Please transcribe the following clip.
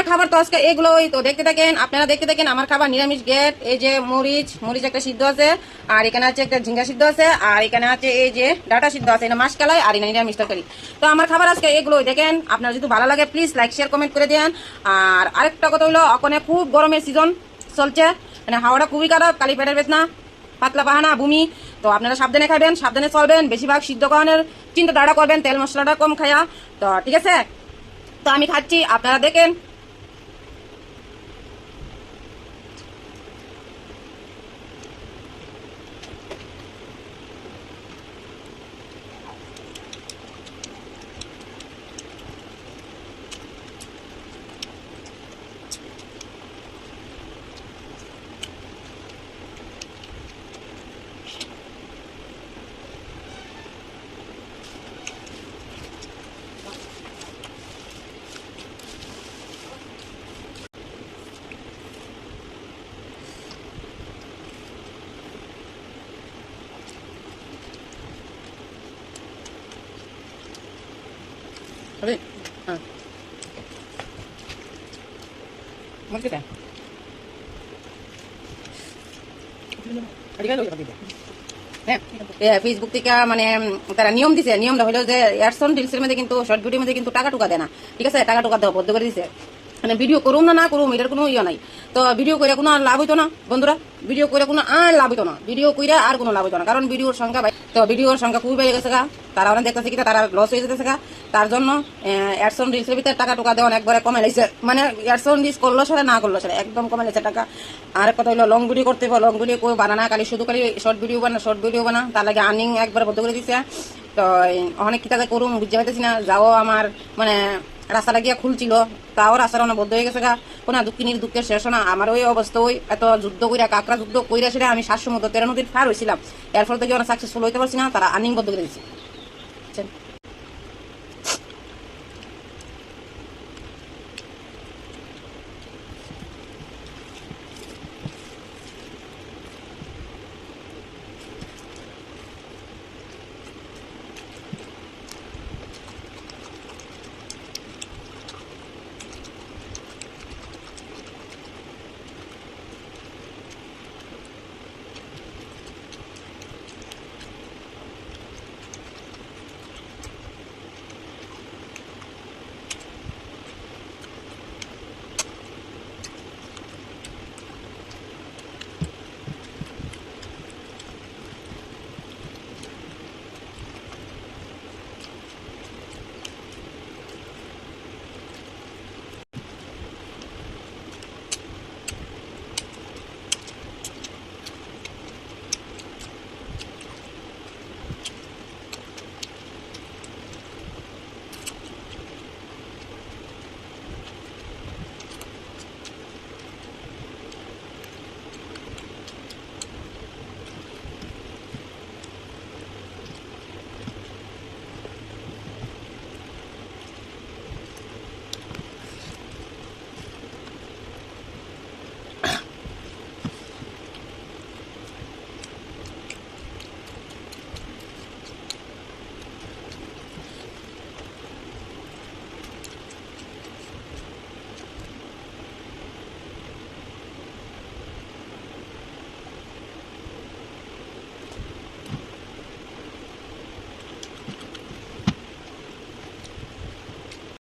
খাবার তো আজকে এগুলোই তো দেখতে থাকেন, আপনারা দেখতে থাকেন। আমার খাবার নিরামিষ গেট, এই যে মরিচ একটা সিদ্ধ আছে, আর এখানে আছে একটা ঝিঙ্গা সিদ্ধ আছে, আর এখানে আছে এই যে ডাটা সিদ্ধ আছে, এটা মাসকালাই, আর এটা নিরামিষ তরকারি। তো আমার খাবার আজকে এগুলোই দেখেন। আপনারা যদি ভালো লাগে প্লিজ লাইক শেয়ার কমেন্ট করে দেন। আর আরেকটা কথা হলো, ওখানে খুব গরমের সিজন চলছে, মানে হাওয়াটা খুবই খারাপ, কালি পেটের বেদনা, পাতলা পাহানা, বমি। তো আপনারা সাবধানে খাবেন, সাবধানে চলবেন, বেশিরভাগ সিদ্ধ খাওয়ানোর চিন্তাধারা করবেন, তেল মশলাটা কম খায়া। তো ঠিক আছে, তো আমি খাচ্ছি, আপনারা দেখেন। হ্যাঁ, ফেসবুক থেকে মানে তারা নিয়ম দিছে, নিয়মটা হলো যে এয়ারসন রিলসের মধ্যে কিন্তু শর্ট ভিডিওর মধ্যে কিন্তু টাকা টুকা দেয় না, ঠিক আছে? টাকা টুকা দেওয়া বন্ধ করে দিছে। মানে ভিডিও করুম না করুম এটার কোনো ইয়ে নাই। তো ভিডিও করে কোনো আর লাভ হইতো না বন্ধুরা, ভিডিও করে কোনো আর লাভ হইতো না, ভিডিও করে আর কোনো লাভ হইতো না, কারণ ভিডিওর সংখ্যা তো ভিডিওর সংখ্যা খুবই বেড়ে গেছে গা, তারা অনেক দেখতেছে কিনা তারা লস হয়ে যেতেছে গা। তার জন্য এয়ারসন রিলসের ভিতরে টাকা টুকা দেওয়া একবারে কমে লাইছে, মানে এয়ারসন রিলস করলো সেটা না করলো সেটা একদম কমে লাইছে টাকা। আর কথা হলো লং ভিডিও করতে হবে, লং ভিডিও কেউ বানানা, খালি শুধু খালি শর্ট ভিডিও বানা, তার লাগে আর্নিং একবারে বন্ধ করে দিছে। তো অনেক কিতাতে করুম বুঝতে পারতেছি না, যাও আমার মানে রাস্তাটা গিয়া খুলছিল, তাও রাস্তাটা অনেক বদ্ধ হয়ে গেছে গা। কোনো দুঃখিনীর দুঃখের শেষ না। আমার ওই অবস্থা, ওই এত যুদ্ধ কইরা কাকড়া যুদ্ধ কইরা সেটা আমি 7 সমুদ্র 13 নদীর পার হয়েছিলাম, এর ফলে থেকে অনেক সাকসেসফুল হইতে পারছি না, তারা আর্নিং বন্ধ করে দিচ্ছে।